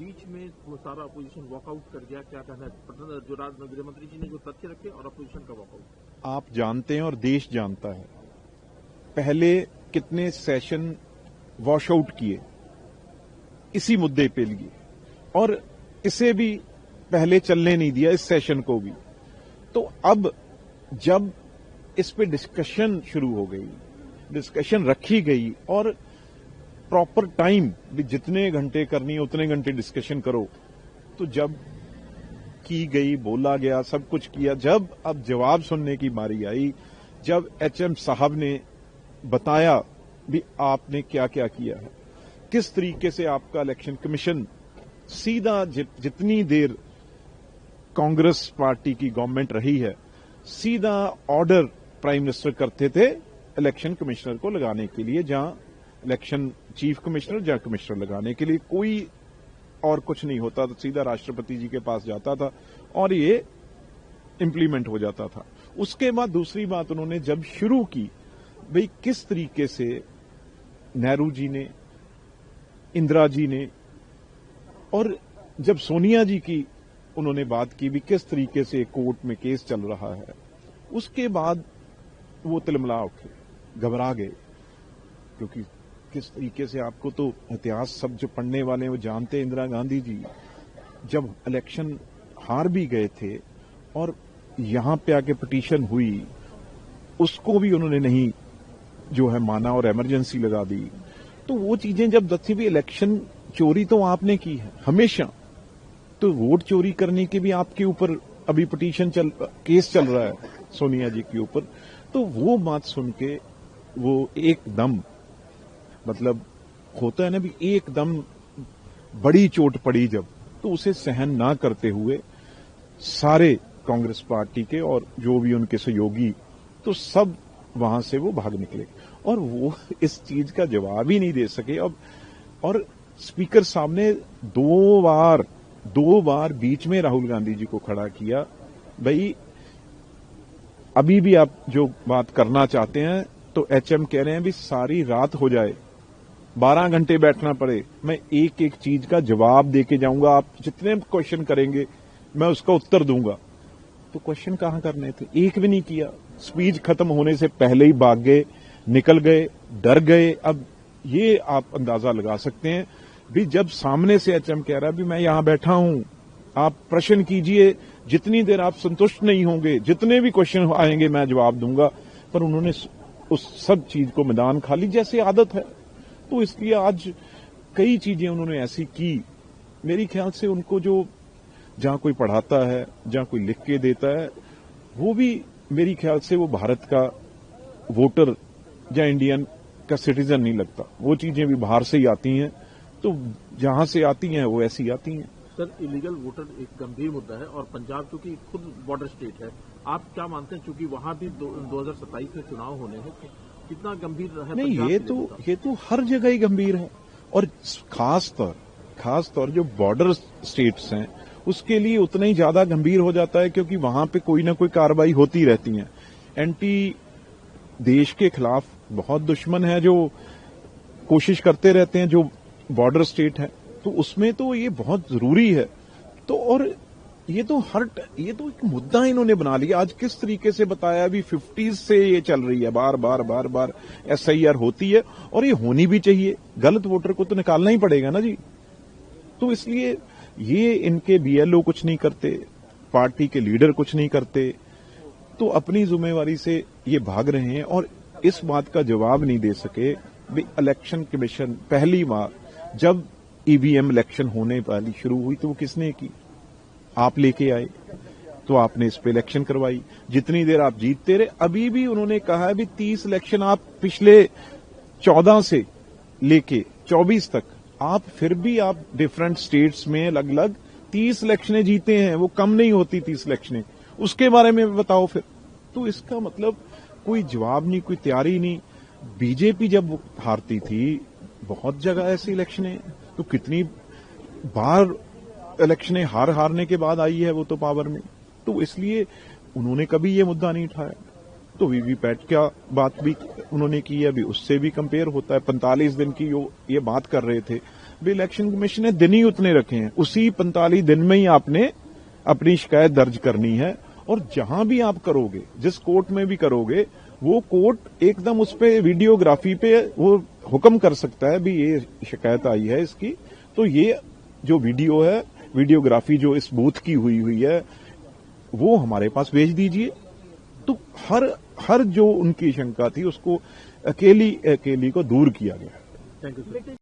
बीच में वो सारा अपोजिशन वॉकआउट कर गया, क्या कहना है? जो गृह मंत्री जी ने जो तथ्य रखे और अपोजिशन का वॉकआउट। आप जानते हैं और देश जानता है, पहले कितने सेशन वॉश आउट किए इसी मुद्दे पे लिए, और इसे भी पहले चलने नहीं दिया, इस सेशन को भी। तो अब जब इस पे डिस्कशन शुरू हो गई, डिस्कशन रखी गई और प्रॉपर टाइम भी जितने घंटे करनी है उतने घंटे डिस्कशन करो, तो जब की गई, बोला गया, सब कुछ किया, जब अब जवाब सुनने की बारी आई, जब एचएम साहब ने बताया भी आपने क्या क्या किया है, किस तरीके से आपका इलेक्शन कमीशन सीधा जितनी देर कांग्रेस पार्टी की गवर्नमेंट रही है, सीधा ऑर्डर प्राइम मिनिस्टर करते थे इलेक्शन कमिश्नर को लगाने के लिए, जहां इलेक्शन चीफ कमिश्नर जहां कमिश्नर लगाने के लिए कोई और कुछ नहीं होता, तो सीधा राष्ट्रपति जी के पास जाता था और ये इंप्लीमेंट हो जाता था। उसके बाद दूसरी बात उन्होंने जब शुरू की, भाई किस तरीके से नेहरू जी ने, इंदिरा जी ने, और जब सोनिया जी की उन्होंने बात की भी किस तरीके से कोर्ट में केस चल रहा है, उसके बाद वो तिलमिला उठे, घबरा गए, क्योंकि किस तरीके से, आपको तो इतिहास सब जो पढ़ने वाले हैं वो जानते हैं, इंदिरा गांधी जी जब इलेक्शन हार भी गए थे और यहां पे आके पिटीशन हुई, उसको भी उन्होंने नहीं जो है माना और इमरजेंसी लगा दी। तो वो चीजें जब दसी भी, इलेक्शन चोरी तो आपने की है हमेशा, तो वोट चोरी करने के भी आपके ऊपर अभी पिटीशन केस चल रहा है सोनिया जी के ऊपर। तो वो बात सुन के वो एकदम, मतलब होता है ना भी, एकदम बड़ी चोट पड़ी जब, तो उसे सहन ना करते हुए सारे कांग्रेस पार्टी के और जो भी उनके सहयोगी, तो सब वहां से वो भाग निकले और वो इस चीज का जवाब ही नहीं दे सके। अब और स्पीकर साहब ने दो बार बीच में राहुल गांधी जी को खड़ा किया, भाई अभी भी आप जो बात करना चाहते हैं, तो एचएम कह रहे हैं भी सारी रात हो जाए, 12 घंटे बैठना पड़े, मैं एक एक चीज का जवाब देके जाऊंगा, आप जितने क्वेश्चन करेंगे मैं उसका उत्तर दूंगा। तो क्वेश्चन कहां करने थे, एक भी नहीं किया। स्पीच खत्म होने से पहले ही भाग गए, निकल गए, डर गए। अब ये आप अंदाजा लगा सकते हैं भी, जब सामने से एचएम कह रहा है भी मैं यहां बैठा हूं, आप प्रश्न कीजिए, जितनी देर आप संतुष्ट नहीं होंगे, जितने भी क्वेश्चन आएंगे मैं जवाब दूंगा, पर उन्होंने उस सब चीज को मैदान खाली, जैसे आदत है। तो इसलिए आज कई चीजें उन्होंने ऐसी की, मेरी ख्याल से उनको जो जहां कोई पढ़ाता है, जहां कोई लिख के देता है, वो भी मेरी ख्याल से वो भारत का वोटर या इंडियन का सिटीजन नहीं लगता। वो चीजें भी बाहर से ही आती हैं, तो जहां से आती हैं वो ऐसी आती हैं। सर, इलीगल वोटर एक गंभीर मुद्दा है और पंजाब क्योंकि खुद बॉर्डर स्टेट है, आप क्या मानते हैं, क्योंकि वहां भी 2027 में चुनाव होने हैं, कितना गंभीर है? नहीं, ये तो हर जगह ही गंभीर है, और खास तौर जो बॉर्डर स्टेट्स हैं उसके लिए उतना ही ज्यादा गंभीर हो जाता है, क्योंकि वहां पे कोई ना कोई कार्रवाई होती रहती है। एंटी देश के खिलाफ बहुत दुश्मन है जो कोशिश करते रहते हैं, जो बॉर्डर स्टेट है, तो उसमें तो ये बहुत जरूरी है। तो और ये तो एक मुद्दा इन्होंने बना लिया। आज किस तरीके से बताया भी, 50s से ये चल रही है, बार बार SIR होती है, और ये होनी भी चाहिए। गलत वोटर को तो निकालना ही पड़ेगा ना जी। तो इसलिए ये इनके BLO कुछ नहीं करते, पार्टी के लीडर कुछ नहीं करते, तो अपनी जिम्मेवारी से ये भाग रहे हैं और इस बात का जवाब नहीं दे सके। इलेक्शन कमीशन पहली बार जब EVM इलेक्शन होने वाली शुरू हुई, तो वो किसने की? आप लेके आए, तो आपने इस पे इलेक्शन करवाई, जितनी देर आप जीतते रहे। अभी भी उन्होंने कहा है भी 30 इलेक्शन आप पिछले 14 से लेके 24 तक, आप फिर भी आप डिफरेंट स्टेट्स में अलग-अलग 30 इलेक्शनें जीते हैं, वो कम नहीं होती 30 इलेक्शनें। उसके बारे में बताओ फिर। तो इसका मतलब कोई जवाब नहीं, कोई तैयारी नहीं। बीजेपी जब हारती थी, बहुत जगह ऐसी इलेक्शनें, तो कितनी बार इलेक्शनें हारने के बाद आई है वो तो पावर में। तो इसलिए उन्होंने कभी ये मुद्दा नहीं उठाया। तो वीवीपैट क्या बात भी उन्होंने की है, अभी उससे भी कंपेयर होता है। 45 दिन की ये बात कर रहे थे, भी इलेक्शन कमीशन ने दिन ही उतने रखे हैं, उसी 45 दिन में ही आपने अपनी शिकायत दर्ज करनी है। और जहां भी आप करोगे, जिस कोर्ट में भी करोगे, वो कोर्ट एकदम उस पे वीडियोग्राफी पे वो हुक्म कर सकता है भी ये शिकायत आई है इसकी, तो ये जो वीडियो है, वीडियोग्राफी जो इस बूथ की हुई है, वो हमारे पास भेज दीजिए। तो हर जो उनकी शंका थी उसको अकेली को दूर किया गया। Thank you sir.